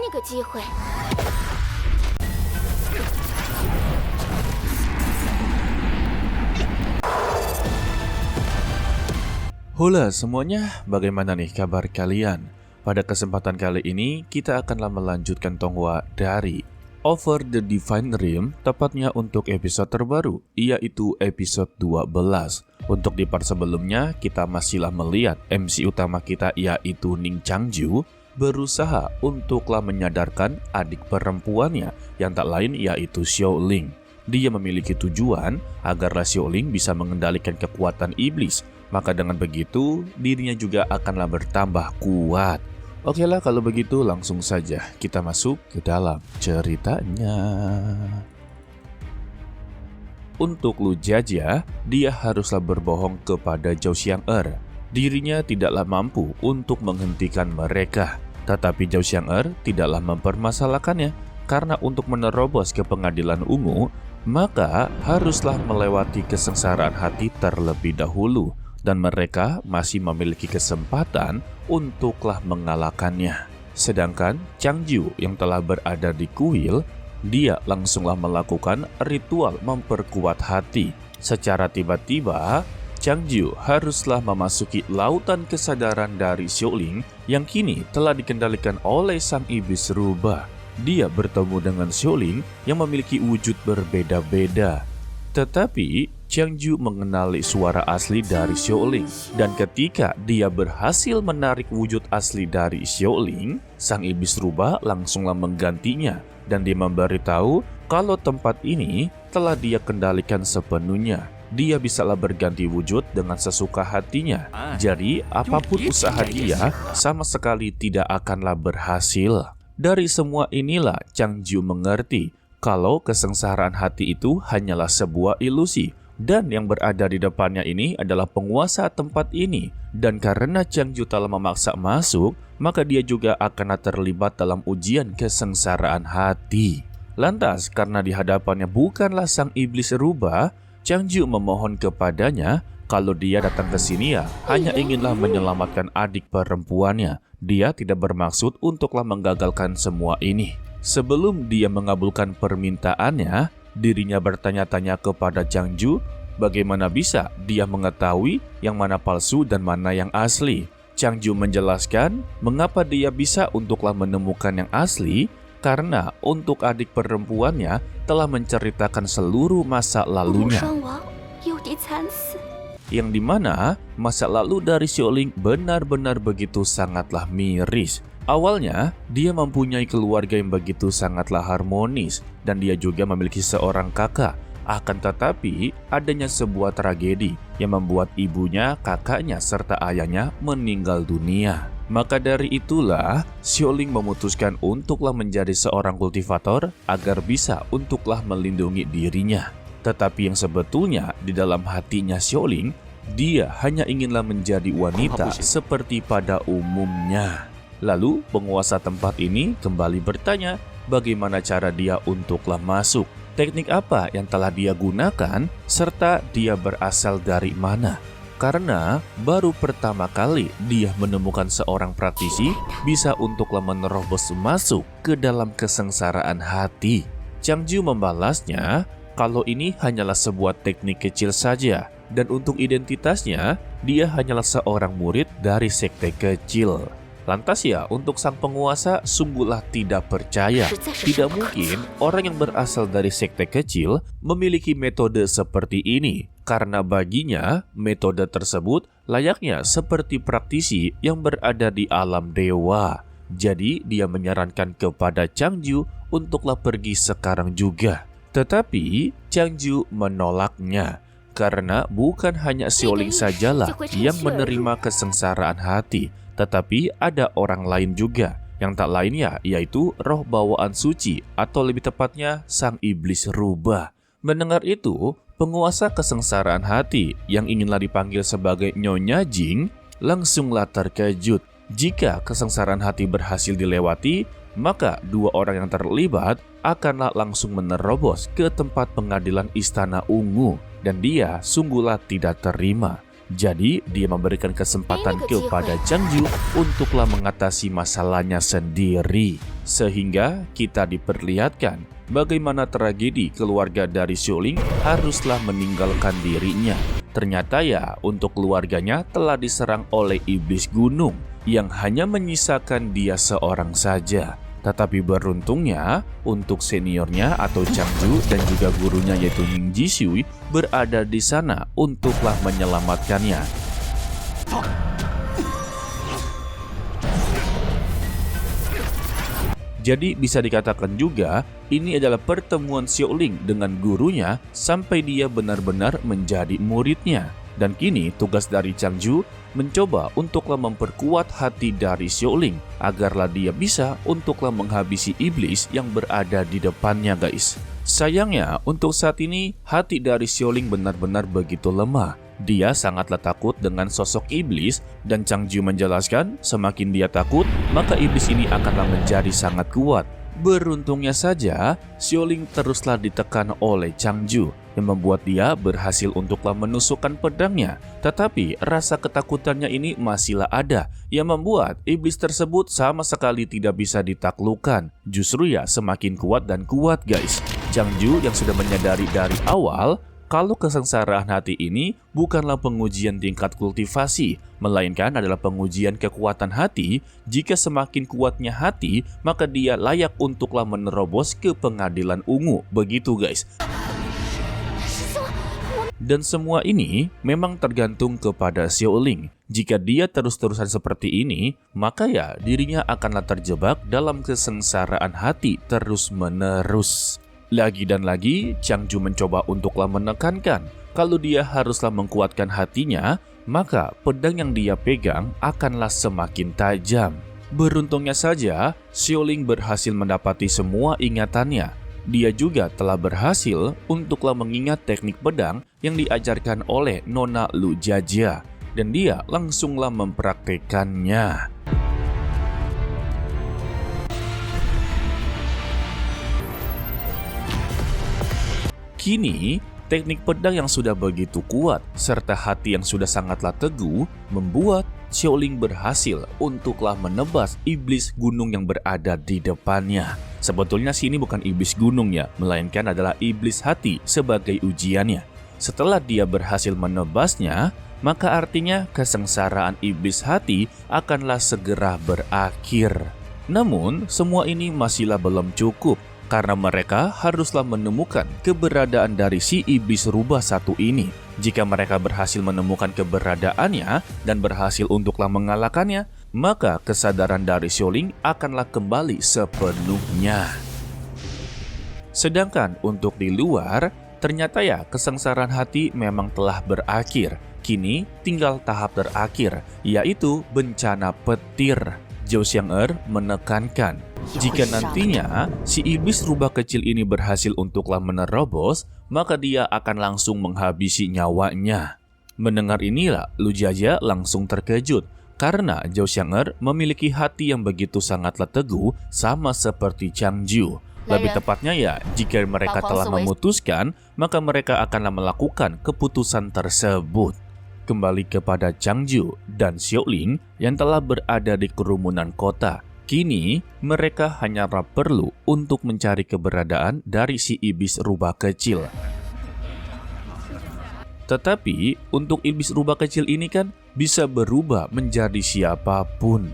你个机会。 Halo semuanya, bagaimana nih kabar kalian? Pada kesempatan kali ini, kita akanlah melanjutkan Tonghua dari Over the Divine Realm, tepatnya untuk episode terbaru, yaitu episode 12. Untuk di part sebelumnya, kita masihlah melihat MC utama kita yaitu Ning Changju berusaha untuklah menyadarkan adik perempuannya yang tak lain yaitu Xiaoling. Dia memiliki tujuan agarlah Xiaoling bisa mengendalikan kekuatan iblis. Maka dengan begitu, dirinya juga akanlah bertambah kuat. Oke lah kalau begitu langsung saja kita masuk ke dalam ceritanya. Untuk Lu Jia, dia haruslah berbohong kepada Zhao Xiang'er. Dirinya tidaklah mampu untuk menghentikan mereka. Tetapi Zhao Xiang'er tidaklah mempermasalahkannya. Karena untuk menerobos ke pengadilan ungu, maka haruslah melewati kesengsaraan hati terlebih dahulu. Dan mereka masih memiliki kesempatan untuklah mengalahkannya. Sedangkan Changju yang telah berada di kuil, dia langsunglah melakukan ritual memperkuat hati. Secara tiba-tiba, Changju haruslah memasuki lautan kesadaran dari Xiaoling yang kini telah dikendalikan oleh sang iblis rubah. Dia bertemu dengan Xiaoling yang memiliki wujud berbeda-beda. Tetapi Changju mengenali suara asli dari Xiaoling, dan ketika dia berhasil menarik wujud asli dari Xiaoling, sang iblis rubah langsunglah menggantinya dan dia memberitahu kalau tempat ini telah dia kendalikan sepenuhnya. Dia bisalah berganti wujud dengan sesuka hatinya. Jadi apapun usaha dia sama sekali tidak akanlah berhasil. Dari semua inilah Changju mengerti kalau kesengsaraan hati itu hanyalah sebuah ilusi. Dan yang berada di depannya ini adalah penguasa tempat ini. Dan karena Changju telah memaksa masuk, maka dia juga akan terlibat dalam ujian kesengsaraan hati. Lantas, karena di hadapannya bukanlah sang iblis rubah, Changju memohon kepadanya kalau dia datang ke sini ya hanya inginlah menyelamatkan adik perempuannya. Dia tidak bermaksud untuklah menggagalkan semua ini. Sebelum dia mengabulkan permintaannya, dirinya bertanya-tanya kepada Changju, bagaimana bisa dia mengetahui yang mana palsu dan mana yang asli. Changju menjelaskan mengapa dia bisa untuklah menemukan yang asli, karena untuk adik perempuannya telah menceritakan seluruh masa lalunya. Yang dimana masa lalu dari Xiaoling benar-benar begitu sangatlah miris. Awalnya, dia mempunyai keluarga yang begitu sangatlah harmonis dan dia juga memiliki seorang kakak. Akan tetapi, adanya sebuah tragedi yang membuat ibunya, kakaknya, serta ayahnya meninggal dunia. Maka dari itulah, Xiaoling memutuskan untuklah menjadi seorang kultivator agar bisa untuklah melindungi dirinya. Tetapi yang sebetulnya di dalam hatinya Xiaoling, dia hanya inginlah menjadi wanita seperti pada umumnya. Lalu penguasa tempat ini kembali bertanya bagaimana cara dia untuklah masuk, teknik apa yang telah dia gunakan, serta dia berasal dari mana. Karena baru pertama kali dia menemukan seorang praktisi bisa untuklah menerobos masuk ke dalam kesengsaraan hati. Changju membalasnya kalau ini hanyalah sebuah teknik kecil saja dan untuk identitasnya dia hanyalah seorang murid dari sekte kecil. Lantas ya, untuk sang penguasa sungguhlah tidak percaya. Tidak mungkin orang yang berasal dari sekte kecil memiliki metode seperti ini. Karena baginya, metode tersebut layaknya seperti praktisi yang berada di alam dewa. Jadi, dia menyarankan kepada Changju untuklah pergi sekarang juga. Tetapi, Changju menolaknya. Karena bukan hanya Xiaoling sajalah yang menerima kesengsaraan hati. Tetapi ada orang lain juga, yang tak lainnya yaitu roh bawaan suci atau lebih tepatnya sang iblis rubah. Mendengar itu, penguasa kesengsaraan hati yang inginlah dipanggil sebagai Nyonya Jing langsunglah terkejut. Jika kesengsaraan hati berhasil dilewati, maka dua orang yang terlibat akanlah langsung menerobos ke tempat pengadilan Istana Ungu dan dia sungguhlah tidak terima. Jadi dia memberikan kesempatan kepada Changju untuklah mengatasi masalahnya sendiri. Sehingga kita diperlihatkan bagaimana tragedi keluarga dari Xiaoling haruslah meninggalkan dirinya. Ternyata ya untuk keluarganya telah diserang oleh iblis gunung yang hanya menyisakan dia seorang saja. Tetapi beruntungnya untuk seniornya atau Changju dan juga gurunya yaitu Ning Jishui berada di sana untuklah menyelamatkannya. Jadi bisa dikatakan juga ini adalah pertemuan Xiaoling dengan gurunya sampai dia benar-benar menjadi muridnya. Dan kini tugas dari Changju mencoba untuklah memperkuat hati dari Xiaoling agarlah dia bisa untuklah menghabisi iblis yang berada di depannya guys. Sayangnya untuk saat ini hati dari Xiaoling benar-benar begitu lemah. Dia sangatlah takut dengan sosok iblis dan Changju menjelaskan semakin dia takut maka iblis ini akanlah menjadi sangat kuat. Beruntungnya saja Xiaoling teruslah ditekan oleh Changju yang membuat dia berhasil untuklah menusukkan pedangnya. Tetapi rasa ketakutannya ini masihlah ada yang membuat iblis tersebut sama sekali tidak bisa ditaklukkan. Justru ya semakin kuat dan kuat guys. Changju yang sudah menyadari dari awal kalau kesengsaraan hati ini bukanlah pengujian tingkat kultivasi, melainkan adalah pengujian kekuatan hati. Jika semakin kuatnya hati, maka dia layak untuklah menerobos ke pengadilan ungu. Begitu guys. Dan semua ini memang tergantung kepada Xiaoling. Jika dia terus-terusan seperti ini, maka ya dirinya akanlah terjebak dalam kesengsaraan hati terus-menerus. Lagi dan lagi, Changju mencoba untuklah menekankan kalau dia haruslah mengkuatkan hatinya, maka pedang yang dia pegang akanlah semakin tajam. Beruntungnya saja, Xiaoling berhasil mendapati semua ingatannya. Dia juga telah berhasil untuklah mengingat teknik pedang yang diajarkan oleh Nona Lu Jiajia, dan dia langsunglah mempraktekannya. Kini, teknik pedang yang sudah begitu kuat serta hati yang sudah sangatlah teguh membuat Xiaoling berhasil untuklah menebas iblis gunung yang berada di depannya. Sebetulnya sini bukan iblis gunung ya, melainkan adalah iblis hati sebagai ujiannya. Setelah dia berhasil menebasnya, maka artinya kesengsaraan iblis hati akanlah segera berakhir. Namun, semua ini masihlah belum cukup. Karena mereka haruslah menemukan keberadaan dari si iblis rubah satu ini. Jika mereka berhasil menemukan keberadaannya dan berhasil untuklah mengalahkannya, maka kesadaran dari Xiaoling akanlah kembali sepenuhnya. Sedangkan untuk di luar, ternyata ya kesengsaraan hati memang telah berakhir. Kini tinggal tahap terakhir, yaitu bencana petir. Zhou Xiang'er menekankan, jika nantinya si iblis rubah kecil ini berhasil untuklah menerobos, maka dia akan langsung menghabisi nyawanya. Mendengar inilah, Lu Jiajia langsung terkejut, karena Zhou Xiang'er memiliki hati yang begitu sangatlah teguh sama seperti Changju. Lebih tepatnya ya, jika mereka telah memutuskan, maka mereka akanlah melakukan keputusan tersebut. Kembali kepada Changju dan Xiaoling yang telah berada di kerumunan kota. Kini mereka hanyalah perlu untuk mencari keberadaan dari si iblis rubah kecil. Tetapi untuk iblis rubah kecil ini kan bisa berubah menjadi siapapun.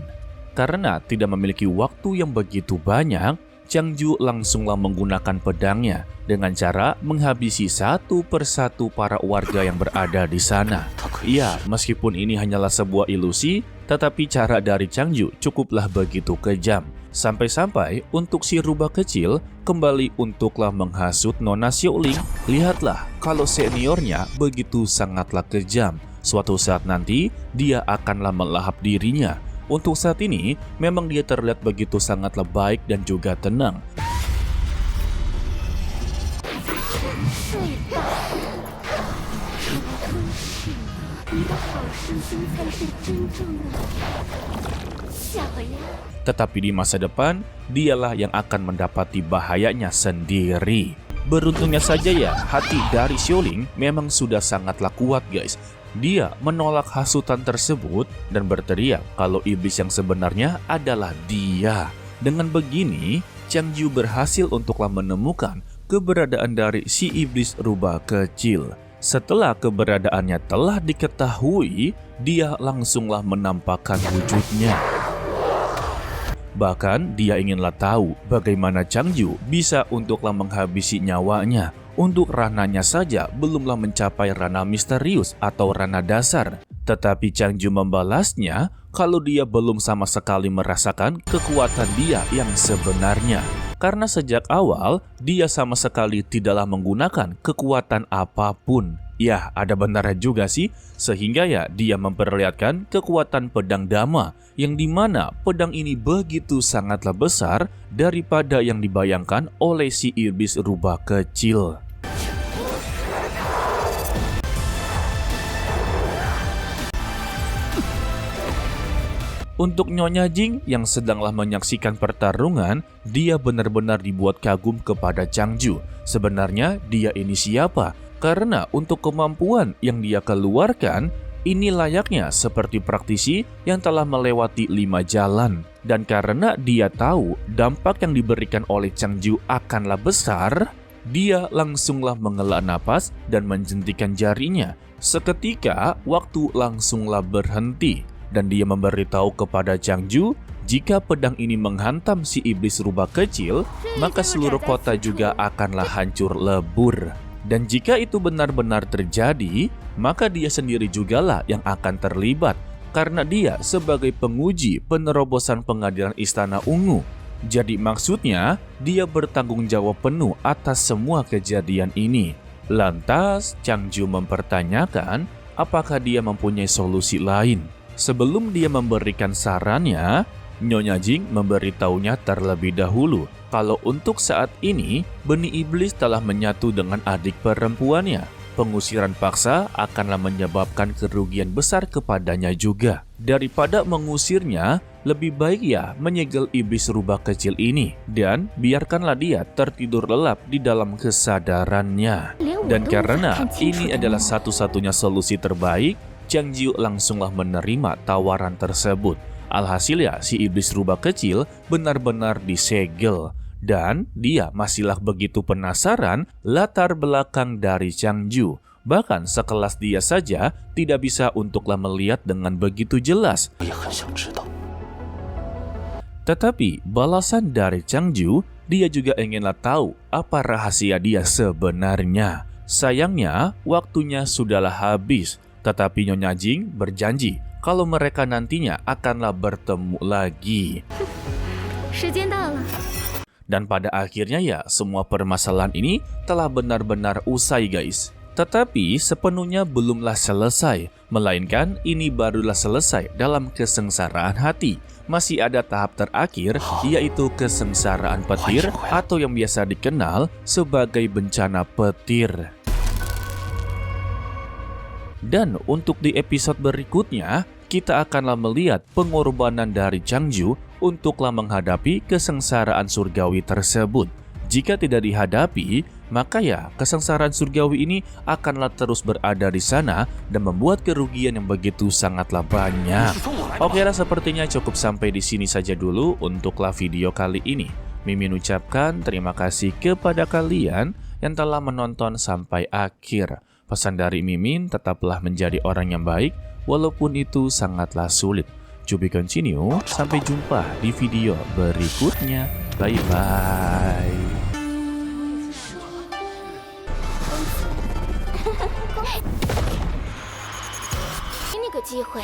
Karena tidak memiliki waktu yang begitu banyak, Changju langsunglah menggunakan pedangnya dengan cara menghabisi satu persatu para warga yang berada di sana. Ya, meskipun ini hanyalah sebuah ilusi, tetapi cara dari Changju cukuplah begitu kejam. Sampai-sampai untuk si rubah kecil kembali untuklah menghasut Nona Xiaoling. Lihatlah kalau seniornya begitu sangatlah kejam. Suatu saat nanti dia akanlah melahap dirinya. Untuk saat ini, memang dia terlihat begitu sangatlah baik dan juga tenang. Tetapi di masa depan, dialah yang akan mendapati bahayanya sendiri. Beruntungnya saja ya, hati dari Xiaoling memang sudah sangatlah kuat guys. dia menolak hasutan tersebut dan berteriak kalau iblis yang sebenarnya adalah dia. Dengan begini, Changju berhasil untuklah menemukan keberadaan dari si iblis rubah kecil. Setelah keberadaannya telah diketahui, dia langsunglah menampakkan wujudnya. Bahkan dia inginlah tahu bagaimana Changju bisa untuklah menghabisi nyawanya. Untuk rananya saja belumlah mencapai rana misterius atau rana dasar. Tetapi Changju membalasnya kalau dia belum sama sekali merasakan kekuatan dia yang sebenarnya. Karena sejak awal dia sama sekali tidaklah menggunakan kekuatan apapun. Ya, ada benarnya juga sih, sehingga ya dia memperlihatkan kekuatan pedang Dhamma, yang dimana pedang ini begitu sangatlah besar daripada yang dibayangkan oleh si iblis rubah kecil. Untuk Nyonya Jing yang sedanglah menyaksikan pertarungan, dia benar-benar dibuat kagum kepada Changju. Sebenarnya dia ini siapa? Karena untuk kemampuan yang dia keluarkan, ini layaknya seperti praktisi yang telah melewati 5 jalan. Dan karena dia tahu dampak yang diberikan oleh Changju akanlah besar, dia langsunglah menghela napas dan menjentikan jarinya. Seketika, waktu langsunglah berhenti. Dan dia memberitahu kepada Changju, jika pedang ini menghantam si iblis rubah kecil, maka seluruh kota juga akanlah hancur lebur. Dan jika itu benar-benar terjadi, maka dia sendiri jugalah yang akan terlibat, karena dia sebagai penguji penerobosan pengadilan Istana Ungu. Jadi maksudnya, dia bertanggung jawab penuh atas semua kejadian ini. Lantas, Changju mempertanyakan apakah dia mempunyai solusi lain. Sebelum dia memberikan sarannya, Nyonya Jing memberitahunya terlebih dahulu kalau untuk saat ini benih iblis telah menyatu dengan adik perempuannya. Pengusiran paksa akanlah menyebabkan kerugian besar kepadanya juga. Daripada mengusirnya, lebih baik ya menyegel iblis rubah kecil ini dan biarkanlah dia tertidur lelap di dalam kesadarannya. Dan karena ini adalah satu-satunya solusi terbaik, Changju langsunglah menerima tawaran tersebut. Alhasil ya, si iblis rubah kecil benar-benar disegel. Dan dia masihlah begitu penasaran latar belakang dari Changju. Bahkan sekelas dia saja tidak bisa untuklah melihat dengan begitu jelas. Tetapi balasan dari Changju, dia juga inginlah tahu apa rahasia dia sebenarnya. Sayangnya, waktunya sudahlah habis. Tetapi Nyonya Jing berjanji kalau mereka nantinya akanlah bertemu lagi. Dan pada akhirnya ya, semua permasalahan ini telah benar-benar usai guys. Tetapi sepenuhnya belumlah selesai, melainkan ini barulah selesai dalam kesengsaraan hati. Masih ada tahap terakhir, yaitu kesengsaraan petir atau yang biasa dikenal sebagai bencana petir. Dan untuk di episode berikutnya, kita akanlah melihat pengorbanan dari Changju untuklah menghadapi kesengsaraan surgawi tersebut. Jika tidak dihadapi, maka ya kesengsaraan surgawi ini akanlah terus berada di sana dan membuat kerugian yang begitu sangatlah banyak. Oke lah, sepertinya cukup sampai di sini saja dulu untuklah video kali ini. Mimin ucapkan terima kasih kepada kalian yang telah menonton sampai akhir. Pesan dari Mimin, tetaplah menjadi orang yang baik, walaupun itu sangatlah sulit. To be continue, sampai jumpa di video berikutnya. Bye-bye. 给你个机会。